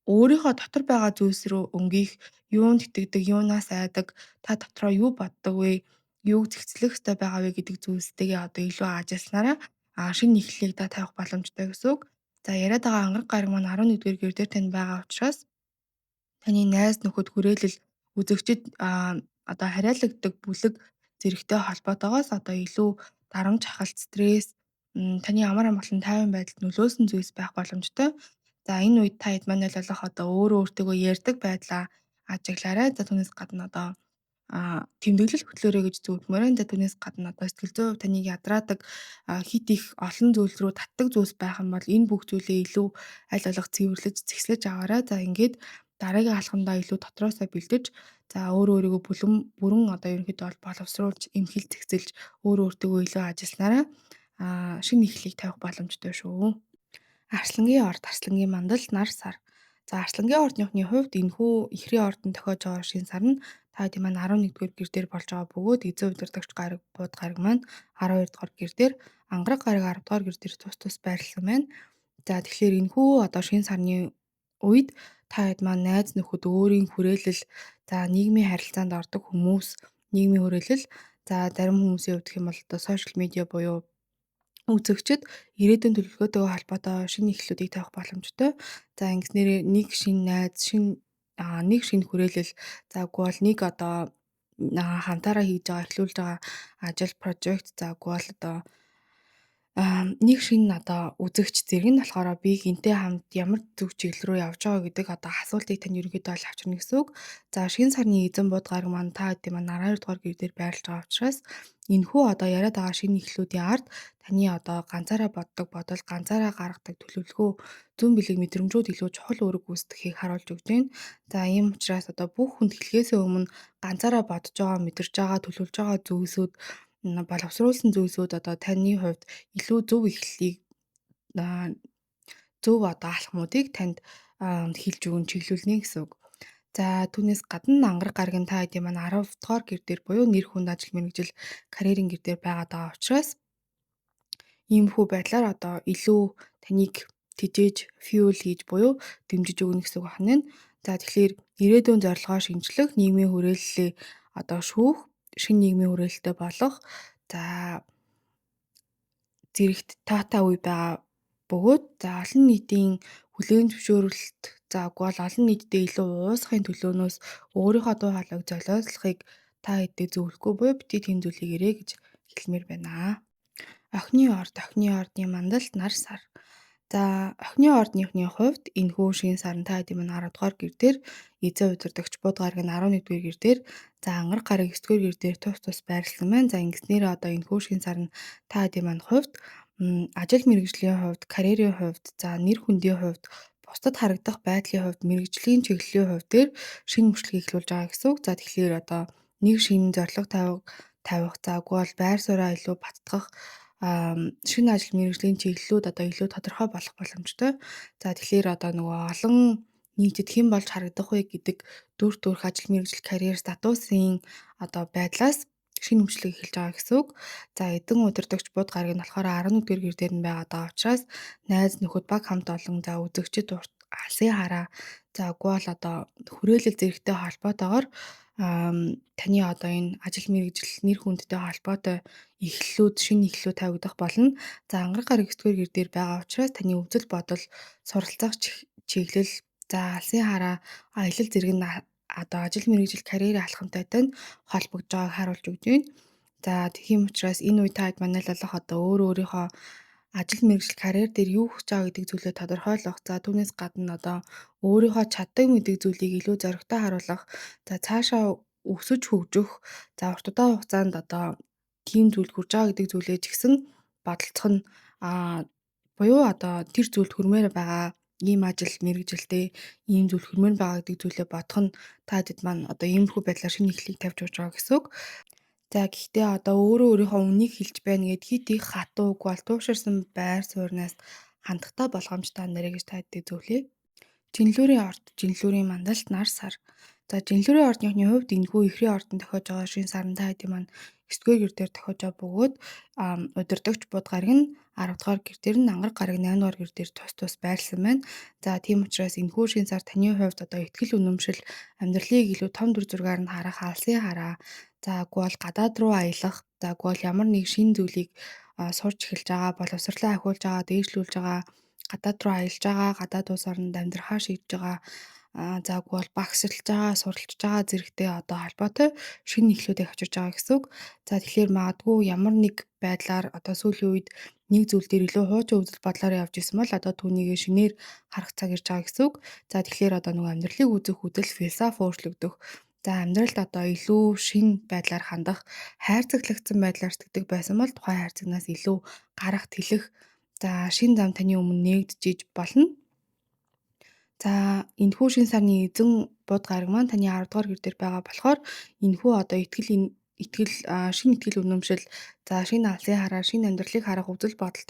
өөрийнхөө дотор байгаа зүйлс рүү өнгийх, юунд итгэдэг, юунаас айдаг, та дотроо юу боддог вэ, юуг зэгцлэх ёстой байгаа вэ гэдэг зүйлстэйгээ одоо илүү ажилласнараа шинэ эхлэлийг та тавих боломжтой гэсэн үг. За яриад байгаа ангараг гараг маань 11-р гэр дээр тань байгаа учраас таны найз нөхөд хүрээлэл үзэгчид одоо хараалагддаг бүлэг зэрэгтэй холбоотойгоос одоо илүү дарамт чахалт, стресс, таны амар амгалан тайван байдалд нөлөөсөн зүйлс байх боломжтой. За энэ үед та хэд маань болох одоо өөрөө өөртөөгөө ярьдаг байдлаа ажиглаарай. За түүнээс гадна одоо тэмдэглэл хөтлөөрэй гэж зөвлөмөр байна. За түүнээс гадна одоо сэтгэл зүйн хувьд таныг ядраадаг хит их олон зүйл рүү татдаг зүйлс байх юм бол энэ бүх зүйлээ илүү аль болох цэвэрлэж, зэгслэж аваарай. За ингээд дараагийн алхамдаа илүү дотроосоо бэлдэж за өөрөө өөрийгөө бүрэн одоо ерөнхийдөө бол боловсруулж, эмхэл зэгцэлж өөрөө өөртөөгөө илүү ажилласнараа шинэ эхлэлийг тавих боломжтой шүү. Арслангийн орд, арслангийн мандал, нар сар. За арслангийн ордныхны хувьд энэхүү эхрийн ордон тохиож байгаа шинэ сар нь та хэдийн маань 11-р гэр дээр болж байгаа бөгөөд эзэн удирдагч гараг бууд гараг маань 12-р гэр дээр, ангараг гараг 10-р гэр дээр тус тус байрласан байна. За тэгэхээр энэхүү одоо шинэ сарны үед та хэд маань найз нөхөд өөрийн хүрээлэл, за нийгмийн харилцаанд ордог хүмүүс, нийгмийн хүрээлэл, за зарим хүмүүсийн хувьд гэх юм бол одоо сошиал медиа буюу үзэгчид ирээдүйн төлөвлөгөөтэйгээ холбоотой шинэ эхлэлүүдийг тавих боломжтой. За ингэснээр нэг шинэ найз, нэг шинэ хүрээлэл, за үгүй бол нэг одоо хамтаараа хийж байгаа, эхлүүлж байгаа ажил, прожект, за үгүй бол одоо нэг шинэ одоо үзэгч зэрэг нь болохоор би гэнтэй хамт ямар зөв чиглэл рүү явж байгаа гэдэг одоо асуултыг тань ерөнхийдөө бол авчирна гэсэн үг. За шинэ сарны эзэн бууд гараг маань та хэдийн маань 12 дугаар гэр дээр байрлаж байгаа учраас энэхүү одоо яриад байгаа шинэ эхлүүдийн ард таны одоо ганцаараа боддог бодол, ганцаараа гаргадаг төлөвлөгөө, зүүн бэлэг мэдрэмжүүд илүү чухал үүрэг гүйцэтгэхийг харуулж өгч байна. За ийм учраас одоо бүх хүнд хэлхээсээ өмнө ганцаараа бодож байгаа, мэдэрч байгаа, төлөвлөж байгаа зүйлсүүд боловсруулсан зүйлсүүд одоо таны хувьд илүү зөв эхлэлийг аа, зөв одоо алхмуудыг танд хэлж өгөн чиглүүлнэ гэсэн үг. За түүнээс гадна ангараг гарагийн та хэдийн маань 10 дугаар гэр дээр буюу нэр хүнд ажил мэргэжил карьерийн гэр дээр байгаад байгаа учраас иймэрхүү байдлаар одоо илүү таныг тэжээж, fuel хийж буюу дэмжиж өгнө гэсэн үг байна. За тэгэхээр ирээдүйн зорилгоо шинжлэх, нийгмийн хүрээллээ одоо шүүх, шинэ нийгмийн хүрээлэлтэй болох, за зэрэгт таатай үе байгаа бөгөөд за олон нийтийн хүлээн зөвшөөрөлт за үгүй бол олон нийтэд илүү уусгахын төлөөнөөс өөрийнхөө дуу хоолойг золиослохыг та хэдий зөвлөхгүй буюу бити тийм зүйл хийгэрэй гэж хэлмээр байна. Охины ордны мандалд нар сар. За охины ордныхны хувьд энэхүү шинэ сар нь та хэдийн маань 10 дугаар гэр дээр, эзэн удирдагч бууд гараг нь 11-р гэр дээр, за ангараг гараг 9-р гэр дээр тус тус байрласан байна. За ингэснээр одоо энэхүү шинэ сар нь та хэдийн маань хувьд ажил мэргэжлийн хувьд, карьерийн хувьд, за нэр хүндийн хувьд, бусдад харагдах байдлын хувьд, мэргэжлийн чиглэлийн хувьд дээр шинэ мөчлөгийг эхлүүлж байгаа гэсэн үг. За тэгэхээр одоо нэг шинэ зорилго тавих, за үгүй бол байр сууриа илүү баттгах, шинэ ажил мэргэжлийн чиглэлүүд одоо илүү тодорхой болох боломжтой. За тэгэхээр одоо нөгөө олон нийтэд хэн болж харагдах вэ гэдэг дүр төрх ажил мэргэжил карьер статусын одоо байдлаас шинэ өмчлөг эхэлж байгаа гэсэн үг. За эдэн удирдагч бууд гараг нь болохоор 11-р гэр дээр нь байгаад байгаа учраас найз нөхөд баг хамт олон за үзэгчд алсын хараа за үгүй бол одоо хүрээлэл зэрэгтэй холбоотойгоор таны одоо энэ ажил мэргэжил нэр хүндтэй холбоотой эхлэлүүд, шинэ эхлэлүүд тавигдах болно. За ангараг гараг 9-р гэр дээр байгаа учраас таны үзэл бодол, суралцах чиглэл, за алсын хараа, аялал зэрэг нь одоо ажил мэргэжил карьерийн алхамтайтай нь холбогдож байгааг харуулж өгч байна. За тийм учраас энэ үе таад манай л болох одоо өөрийнхөө ажил мэргэжил карьер дээр юу хийж байгаа гэдэг зүйлээ тодорхойлох. За түүнээс гадна одоо өөрийнхөө чаддаг мэддэг зүйлийг илүү зоригтой харуулах. За цаашаа өсөж хөгжих. За урт удаан хугацаанд одоо тийм зүйл хүрж байгаа гэдэг зүйлээ ч гэсэн бодолцох нь буюу одоо тэр зүйлд хүрмээр байгаа ийм ажил мэргэжилтэй ийм зүйл хүрмээр байгаа гэдэг зүйлээ бодох нь та хэд маань одоо иймэрхүү байдлаар шинэ эхлэлийг тавьж өгч байгаа гэсэн үг. За гэхдээ одоо өөрөө өөрийнхөө үнийг хэлж байна гэд хит их хатууг бол тууширсан байр сууриас хандахтай болгоомжтой нэрэ гэж та хэдий зөвлөе. Жинлүүрийн орд, жинлүүрийн мандалт нар сар. За жинлүүрийн ордныхны хувьд энэхүү эхрийн ордон тохиож байгаа шинэ сарн та хэдийн маань 9-р гэр дээр тохиож байгаа бөгөөд удирдагч бууд гараг нь 10 дугаар гэр дээр нь ангараг гараг 8 дугаар гэр дээр тус тус байрласан байна. За тийм учраас энэхүү шинэ сар таны хувьд одоо ихтгэл үнэмшил, амьдралыг илүү том дүр зургаар нь харах алсын хараа. За үгүй бол гадаад руу аялах, за үгүй бол ямар нэг шинэ зүйлийг сурч эхэлж байгаа, боловсролоо ахиулж байгаа, дээшлүүлж байгаа, гадаад руу аялж байгаа, гадаад улс орнд амьдрахаа шийдэж байгаа заагүй бол багшилж байгаа, суралцж байгаа зэрэгтэй одоо холбоотой шинэ эхлүүдийг авчирж байгаа гэсэн үг. За тэгэхээр магадгүй ямар нэг байдлаар одоо сүүлийн үед нэг зүйл дээр илүү хуучин үзэл бодлоор явж исэн бол одоо түүнийгээ шинээр харах цаг ирж байгаа гэсэн үг. За тэгэхээр одоо нөгөө амьдралыг үзэх үдэл философи өөрчлөгдөх. За амьдралд одоо илүү шинэ байдлаар хандах, хайрцаглагдсан байдлаар сэтгэдэг байсан бол тухайн хайрцагнаас илүү гарах, тэлэх за шинэ зам таны өмнө нээгдэж болно. За энэхүү шин сарны эзэн бод гараг маань таны 10 дугаар гэр дээр байгаа болохоор энэхүү одоо шинэ итгэл үнэмшил за шинэ алсын хараа, шинэ амьдралыг харах үзэл бодол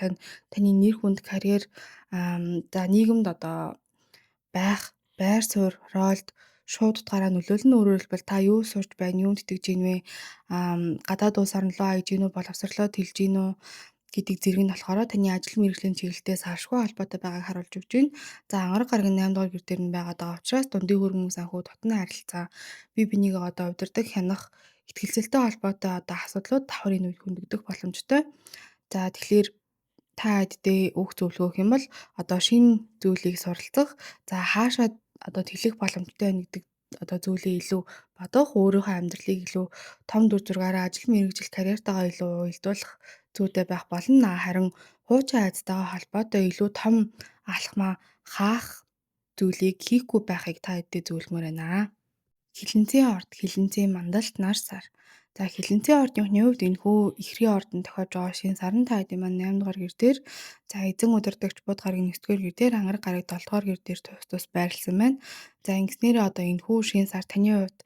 таны нэр хүнд, карьер за нийгэмд одоо байх, байр суурь, ролд шууд утгаараа нөлөөлнө. Өөрөөр хэлбэл та юу сурч байна, юунд итгэж гин вэ? Гадаад улс орн руу аяж гин үү, боловсрлоо тэлж гин үү гэдэг зэрэг нь болохоор таны ажил мэргэжлийн чиглэлтэй салшгүй холбоотой байгааг харуулж өгч байна. За ангараг гарагийн 8 дугаар гэр дээр нь байгаад байгаа учраас дундын хөрөнгө санхүү, дотны харилцаа, бие бинийгээ одоо удирдах, хянах, ихтгэлцэлтэй холбоотой одоо асуудлууд давхар энэ үед хөндөгдөх боломжтой. За тэгэхээр та хэддээ үг зөвлөгөөх юм бол одоо шинэ зүйлийг суралцах, за хаашаа одоо тэлэх боломжтой байна гэдэг одоо зүйлээ илүү бодох, өөрийнхөө амьдралыг илүү том дүр зургаараа ажил мэргэжил карьертайгаа илүү уялдуулах зүйтэй байх болно. Харин хуучин айдтайгаа холбоотой илүү том алхмаа хаах зүйлийг хийхгүй байхыг та хэддээ зөвлөмөр байна. Хилэнцэн орд, хилэнцэн мандалт нар сар. За хилэнцэн ордынхны хувьд энэхүү ихрийн ордон тохиож байгаа шинэ саран та хэдийн маань 8 дугаар гэр дээр за эзэн удирдагч бод гарагийн 9-р гэр дээр ангараг гараг 7 дугаар гэр дээр тус тус байрласан байна. За ингэснээрээ одоо энэхүү шинэ сар таны хувьд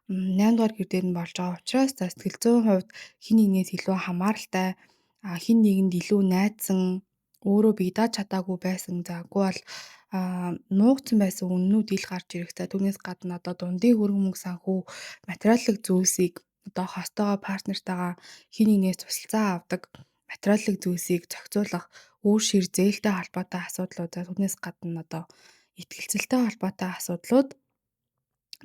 8 дугаар гэр дээр нь болж байгаа учраас за сэтгэл зүйн хувьд хин нэгнээс илүү хамааралтай, хин нэгэнд илүү найдсан, өөрөө бие дааж чадаагүй байсан. За үгүй бол нуугдсан байсан үннүүд ил гарч ирэх. За түүнээс гадна одоо дундын хөрөнгө мөнгө санхүү, материаллык зүйлсийг одоо хостойгоо, партнертайгаа хин нэгнээс тусалцаа авдаг материаллык зүйлсийг зохицуулах, үр шир зээлтэй холбоотой асуудлууд. За түүнээс гадна одоо итгэлцэлтэй холбоотой асуудлууд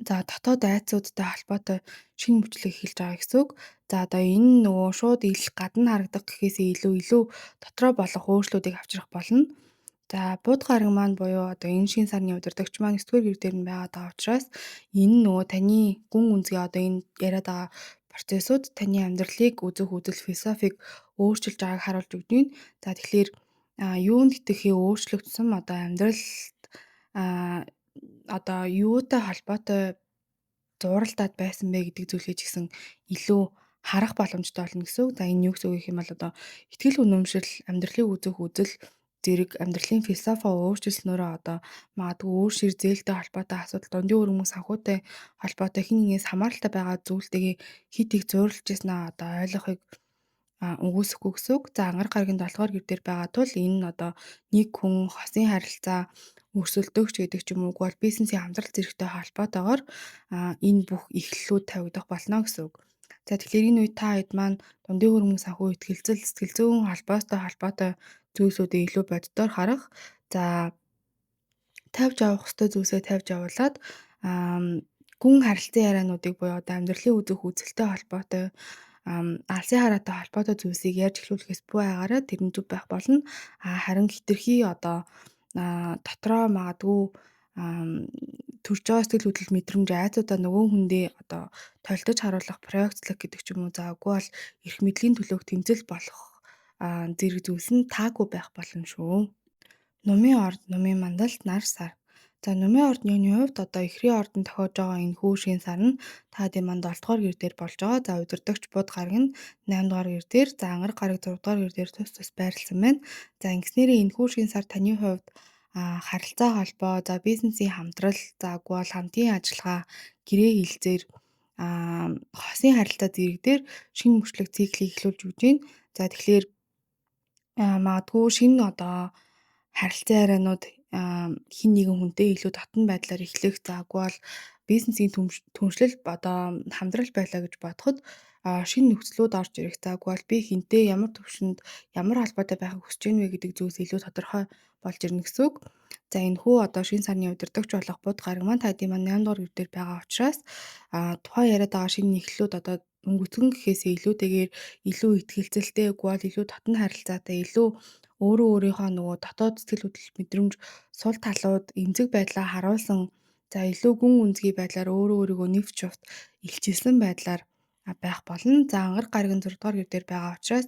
за дотоод айцуудтай холбоотой шинэ мөчлөг эхэлж байгаа гэсэн үг. За одоо энэ нөгөө шууд ил гадна харагдах гэхээсээ илүү дотроо болох өөрчлөлтүүдийг авчрах болно. За бууд гараг маань буюу одоо энэ шинэ сарны удирдагч маань 9-р гэр дээр нь байгаад байгаа учраас энэ нөгөө таны гүн үнцгээ одоо энэ яриад байгаа процессыг таны амьдралыг үзэх үзэл философиг өөрчилж байгааг харуулж өгч байна. За тэгэхээр юунд итгэхээ өөрчлөгдсөн одоо амьдралд а одоо юутай холбоотой зууралдаад байсан бэ гэдэг зүйлээ ч гэсэн илүү харах боломжтой болно гэсэн үг. За энэ юу гэсэн үг юм бол одоо итгэл үнэмшил, амьдралыг үзэх үзэл зэрэг амьдралын философио өөрчилснөөрөө одоо магадгүй өөр шир зээлтэй холбоотой асуудал, дундын хөрөнгө санхүүтэй холбоотой хин нэгнээс хамааралтай байгаа зүйлтэйгээ хит их зуурлаж яснаа одоо ойлгохыг үгүйсэхгүй гэсэн үг. За ангараг гарагийн 7 дугаар гэр дээр байгаа тул энэ нь одоо нэг хүн хосын харилцаа өрсөлдөгч гэдэг ч юм уу бол бизнесийн хамтрал зэрэгтэй холбоотойгоор энэ бүх эхлэлүүд тавигдах болно гэсэн үг. За тэгэхээр энэ үед та хэд маань дундын хөрөнгө санхүү ихтгэлцэл сэтгэл зүйн холбоотой зүйлсүүдийг илүү боддоор харах. За тавьж авах ёстой зүйлсээ тавьж явуулаад гүн харилцан яриануудыг буюу одоо амьдралын үзэх үзэлтэй холбоотой алсын хараатай холбоотой зүйлсийг ярьж эхлүүлэхээс буй агаараа тэр нь зөв байх болно. Харин хитрхи одоо дотроо магадгүй төрж байгаа сэтгэл хөдлөл мэдрэмж айцуудаа нөгөө хүндээ одоо толдож харуулах проекцлох гэдэг ч юм уу. За үгүй бол эрх мэдлийн төлөөх тэмцэл болох зэрэг зүйлс нь таагүй байх болно шүү. Нумын орд, нумын мандалд нар сар. За нумын ордны хувьд одоо ихрийн ордон тохиож байгаа энэ хүү шин сар нь та дэм манд 7 дугаар гэр дээр болж байгаа. За удирдагч бод гараг нь 8 дугаар гэр дээр, за ангараг гараг 6 дугаар гэр дээр тус тус байрласан байна. За ингэснээрээ энэ хүү шин сар таны хувьд харилцаа холбоо, за бизнесийн хамтрал, за үгүй бол хамтын ажиллагаа, гэрээ хэлцээр хосын харилцаа зэрэг дээр шинэ мөчлөг циклийг эхлүүлж өгч байна. За тэгэхээр магадгүй шинэ одоо харилцан ярианууд хин нэгэн хүнтэй илүү татан байдлаар эхлэх. Заагүй бол бизнесийн түншлэл одоо хамдрал байлаа гэж бодоход шинэ нөхцлүүд орж ирэх. Заагүй бол би хинтээ ямар төвшөнд ямар холбоотой байхыг хүсэж байна вэ гэдэг зүйлс илүү тодорхой болж ирнэ гэсэн үг. За энэхүү одоо шинэ сарны удирдагч болох бод гараг маань та дэм маань 8 дугаар гэр дээр байгаа учраас тухайн яриад байгаа шинэ эхлэлүүд одоо өнгөцгөн гэхээсээ илүүтэйгээр илүү ихтгэлцэлтэй, үгүй бол илүү татан харилцаатай, илүү өөрийнхөө нөгөө дотоод сэтгэл хөдлөл мэдрэмж сул талууд эмзэг байдлаа харуулсан За илүү гүн гүнзгий байдлаар өөрөө өөрийгөө нэвч чувт илчилсэн байдлаар байх болно. За ангараг гарагийн 6 дугаар гэр дээр байгаа учраас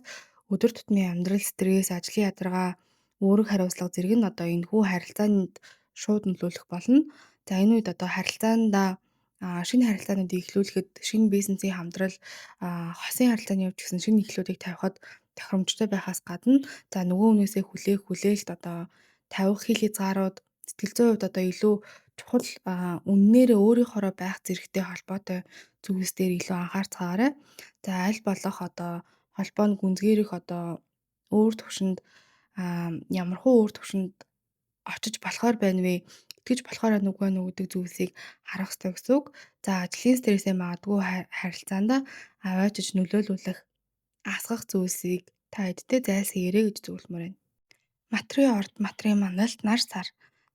өдөр тутмын амьдрал, стресс, ажлын ядаргаа, үүрэг хариуцлага зэрэг нь одоо энэхүү харилцаанд шууд нөлөөлөх болно. За энэ үед одоо харилцаандаа шинэ харилцаануудыг эхлүүлэхэд, шинэ бизнесийн хамтрал, хосын харилцааны хувьд ч гэсэн шинэ эхлэлүүдийг тавихад тохиромжтой байхаас гадна за нөгөө хүнээсээ хүлээх хүлээлт одоо тавих хэл хязгаарууд сэтгэл зүйн хувьд одоо илүү чухал үннээрээ өөрийнхоороо байх зэрэгтэй холбоотой зүйлс дээр илүү анхаарцгаарай. За аль болох одоо холбоонд гүнзгийрэх одоо өөр түвшинд ямархуу өөр түвшинд очиж болохоор байна вэ? Итгэж болохоор байна уугүй байна уу гэдэг зүйлсийг харах ёстой гэсэн үг. За ажлын стрессээ магадгүй харилцаанд аваачиж нөлөөлүүлэх асгах зүйлсийг та хэдтэй зайлсхийрэй гэж зөвлөмөр байна. Материйн орд, материйн мандалд нар сар.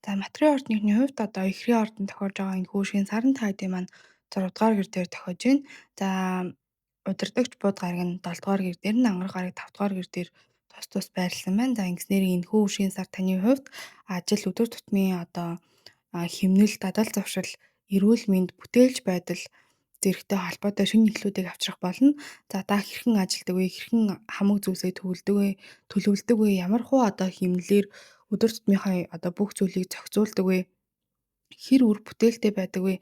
За материйн ордныхны хувьд одоо эхрийн ордонд тохиолж байгаа энэ хүү саран тайдын маань 6 дугаар гэр дээр тохиож байна. За удирдагч бууд гараг нь 7 дугаар гэр дээр нь ангараг гараг 5 дугаар гэр дээр тус тус байрласан байна. За ингэснээр энэ хүү сар таны хувьд ажил өдөр тутмын одоо хэмнэл, дадал зуршил, эрүүл мэнд, бүтээлч байдал зэрэгтэй холбоотой шинэ эхлүүдийг авчрах болно. За та хэрхэн ажилдаг вэ? Хэрхэн хамаг зүйлсээ төлөвлөдөг вэ? Ямар хуу одоо хэмнэлээр өдөр тутмынхаа одоо бүх зүйлийг зохицуулдаг вэ? Хэр үр бүтээлтэй байдаг вэ?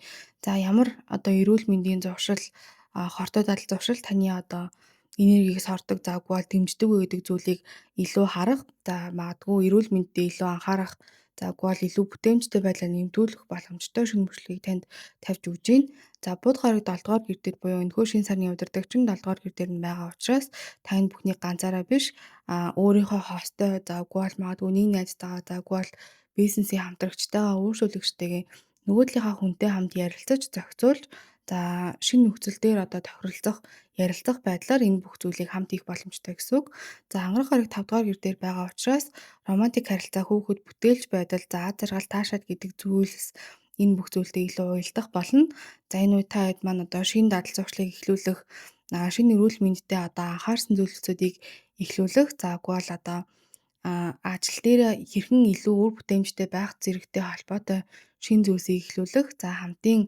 За ямар одоо эрүүл мэндийн зуршил, хортой дадал зуршил таны одоо энергийг сордог, завгүй бол дэмждэг вэ гэдэг зүйлийг илүү харах. За магадгүй эрүүл мэндэд илүү анхаарах, завгүй бол илүү бүтээмжтэй байдлаа нэмэгдүүлэх боломжтой шинэ мөчлөгийг танд тавьж өгч байна. За бууд гараг 7 дугаар гэр дээр буюу энэхүү шинэ сарны удирдагч нь 7 дугаар гэр дээр нь байгаа учраас та энэ бүхний ганцаараа биш өөрийнхөө хостой завгүй бол магадгүй нэг найзтайгаа завгүй бол бизнесийн хамтрагчтайгаа үйлчлүүлэгчтэйгээ нөгөө талынхаа хүнтэй хамт ярилцаж зохицуулж за шинэ нөхцөл дээр одоо тохиролцох ярилцах байдлаар энэ бүх зүйлийг хамт хийх боломжтой гэсэн үг. За ангараг гараг 5 дугаар гэр дээр байгаа учраас романтик харилцаа хөөхөд бүтээлч байдал за аз жаргал таашаал гэдэг зүйлс энэ бүх зүйлтэй илүү уялдах болно. За энэ үед та хэд маань одоо шинэ дадал зуршлыг эхлүүлэх, шинэ эрүүл мэндэд одоо анхаарсан зүйлсүүдийг эхлүүлэх, заагүй бол одоо ажил дээр хэрхэн илүү үр бүтээмжтэй байх зэрэгтэй холбоотой шинэ зүйлсийг эхлүүлэх, за хамтын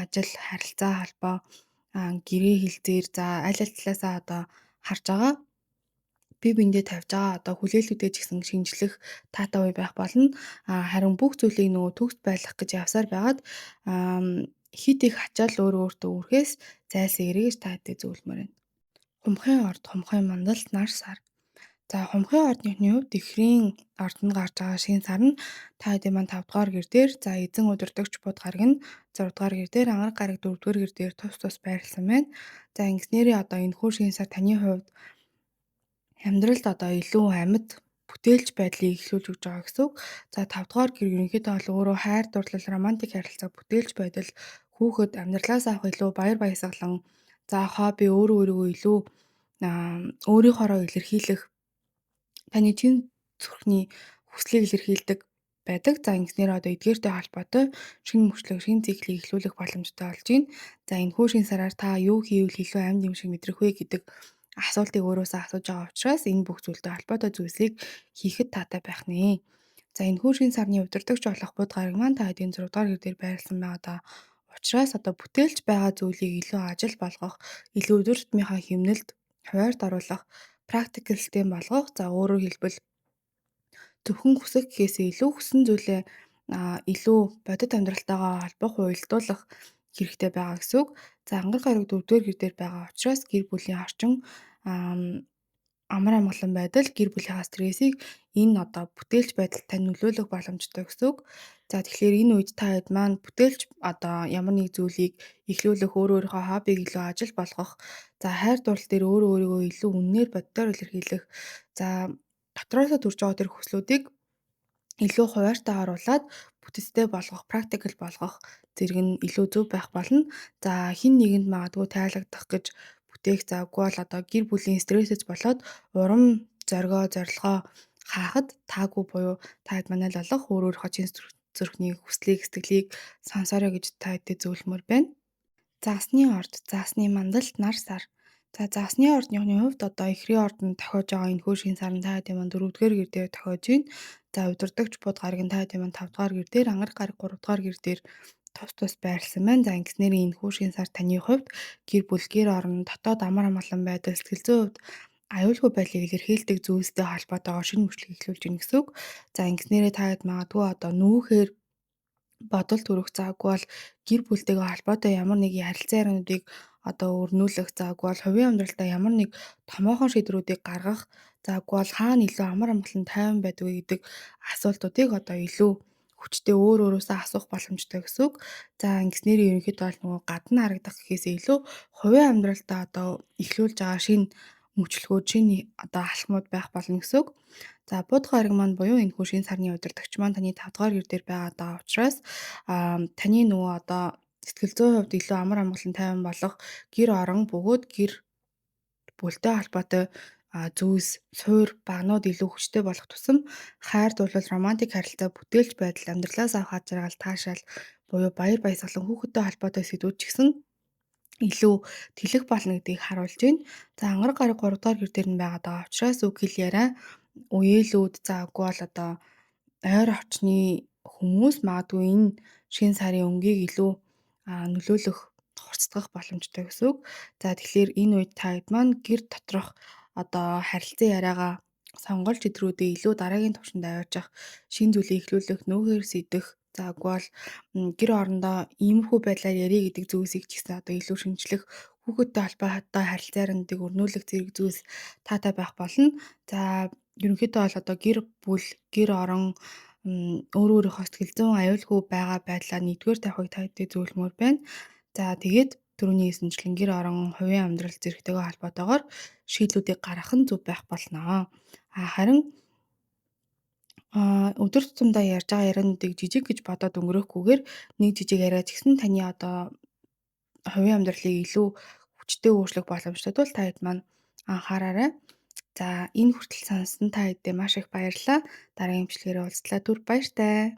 ажил, харилцаа холбоо, гэрээ хэлцээр за аль аль талаасаа одоо харж байгаа бие биендээ тавьж байгаа одоо хүлээлтүүдээ ч гэсэн шинжлэх таатай үе байх болно. Харин бүх зүйлийг нөгөө төгс байлгах гэж явсаар байгаад хит их ачаал өөрөө өөртөө үрхээс зайлсхийрэй гэж та хэдий зөвлөмөр байна. Хумхын орд, хумхын мандалд нар сар. За хумхын ордныхны хувьд эхрийн ордонд гарч байгаа шинэ сар нь та хэдийн маань 5 дугаар гэр дээр за эзэн удирдагч бууд гараг нь 6 дугаар гэр дээр ангараг гараг 4 дугаар гэр дээр тус тус байрласан байна. За ингэснээрээ одоо энэ хүү шинэ сар таны хувьд амьдралд одоо илүү амьд бүтээлч байдлыг эхлүүлж өгч байгаа гэсэн үг. За 5 дугаар гэр ерөнхийдөө бол өөрөө хайр дурлал романтик харилцаа бүтээлч байдал хүүхэд амьдралаас авах илүү баяр баясгалан за хобби өөрийгөө илүү өөрийнхоороо илэрхийлэх таны чин зүрхний хүслийг илэрхийлдэг байдаг. За ингэснээр одоо эдгээртэй холбоотой шинэ мөчлөг, шинэ циклийг эхлүүлэх боломжтой болж байна. За энэхүү шинэ сараар та юу хийвэл илүү амьд юм шиг мэдрэх вэ гэдэг асуултыг өөрөөсөө асууж байгаа учраас энэ бүх зүйлтэй холбоотой зүйлсийг хийхэд таатай байх нэ. За энэхүү шинэ сарны удирдагч болох бод гараг маань та хэдийн 6 дугаар гэр дээр байрласан байгаа даа. Учираас одоо бүтээлч байгаа зүйлийг илүү ажил болгох, илүү өдөр тутмынхаа хэмнэлд хуваарьд оруулах, практикал систем болгох. За өөрөөр хэлбэл зөвхөн хүсэх гэхээсээ илүү хүссэн зүйлээ илүү бодит амьдралтайгаа холбох, уялдуулах хэрэгтэй байгаа гэсэн үг. За ангараг гараг 4 дугаар гэр дээр байгаа учраас гэр бүлийн орчин амар амгалан байдал гэр бүлийнхаа стрессийг энэ одоо бүтээлч байдалд тань нөлөөлөх боломжтой гэсэн үг. За тэгэхээр энэ үед та хэд маань бүтээлч одоо ямар нэг зүйлийг эхлүүлэх, өөрийнхөө хоббиг илүү ажил болгох, за хайр дурлал дээр өөрийгөө илүү үннээр боддоор илэрхийлэх, за дотроосоо төрж байгаа тэр хүслүүдийг илүү хуваарьтаа оруулаад бүтцтэй болгох, практикал болгох зэрэг нь илүү зөв байх болно. За хэн нэгэнд магадгүй тайлагдах гэж бүтээх завгүй бол одоо гэр бүлийн стрессэж болоод урам зорилгоо хаахад таагүй буюу та хэд манай л олох өөрийнхөө чин зүрхний хүслийг сэтгэлийг сонсоорой гэж та хэдэд зөвлөмөр байна. Загсны орд, загсны мандалд нар сар. За загсны ордныхны хувьд одоо эхрийн ордонд тохиож байгаа энэхүү шинэ сар нь та хэд юм 4-р гэр дээр тохиож байна. За удирдагч бууд гараг нь та хэд юм 5 дугаар гэр дээр, ангараг гараг 3 дугаар гэр дээр тус тус байрласан байна. За ингэснээр энэхүү шинэ сар таны хувьд гэр бүл, гэр орон, дотоод амар амгалан байдал, сэтгэл зүйн хувьд аюулгүй байдлыг илэрхийлдэг зүйлстэй холбоотойгоор шинэ мөчлөг эхлүүлж байна гэсэн үг. За ингэснээрээ та хэд магадгүй одоо нүүхээр бодол төрөх, заагүй бол гэр бүлтэйгээ холбоотой ямар нэгэн ярилцсан яриануудыг одоо өрнүүлэх, заагүй бол хувийн амьдралдаа ямар нэг томоохон шийдвэрүүдийг гаргах, заагүй бол хаана илүү амар амгалан тайван байдгүй гэдэг асуултуудыг одоо илүү хүчтэй өөр өөрөөсөө асуух боломжтой гэсэн үг. За ингэснээр ерөнхийдөө бол нөгөө гадна харагдах гэхээсээ илүү хувийн амьдралдаа одоо эхлүүлж байгаа шинэ мөчлөгүүд, шинэ одоо алхмууд байх болно гэсэн үг. За будга хариг маань буюу энэхүү шинэ сарны удирдагч маань таны 5 дугаар гэр дээр байгаа даа учраас таны нөгөө одоо сэтгэл зүйн хувьд илүү амар амгалан тайван болох гэр орон бөгөөд гэр бүлтэй холбоотой зүйлс, суур, багнууд илүү хүчтэй болох тусам хайр дурлал, романтик харилцаа бүтээлч байдал, амьдралаас авах аз жаргал, таашаал буюу баяр баясгалан хүүхэдтэй холбоотой сэдвүүд ч гэсэн илүү тэлэх болно гэдгийг харуулж байна. За ангараг гараг 3 дугаар гэр дээр нь байгаад байгаа учраас үг хэл яриа, үеэлүүд заагүй бол одоо ойр орчны хүмүүс магадгүй энэ шинэ сарын өнгийг илүү нөлөөлөх, хурцдах боломжтой гэсэн үг. За тэгэхээр энэ үед та хэд маань гэр доторх одоо харилцан яриагаа сонгол чидрүүдээ илүү дараагийн түвшинд аваачах, шинэ зүйлийг эхлүүлэх, нүүхээр сэдэх, заагүй бол гэр орондоо иймэрхүү байдлаар ярих гэдэг зүйлсийг ч гэсэн одоо илүү шинжлэх, хүүхэдтэй холбоотой харилцаа яриануудыг өрнүүлэх зэрэг зүйлс таатай байх болно. За ерөнхийдөө бол одоо гэр бүл, гэр орон өөрөө өөрийнхөө сэтгэл зүйн аюулгүй байгаа байдлаа нэгдүгээр тавихыг та хэдий зөвлөмөр байна. За тэгээд түрүүний хэлсэнчлэн гэр орон, хувийн амьдрал зэрэгтэйгээ холбоотойгоор шийдлүүдийг гаргах нь зөв байх болноо. Харин өдөр тутамдаа ярьж байгаа яриануудыг жижиг гэж бодоод өнгөрөөхгүйгээр нэг жижиг яриа ч гэсэн таны одоо хувийн амьдралыг илүү хүчтэй өөрчлөх боломжтой тул та хэд маань анхаараарай. За энэ хүртэл сонссон та хэдээ маш их баярлалаа. Дараагийн бичлэгээр уулзлаа. Түр баяртай.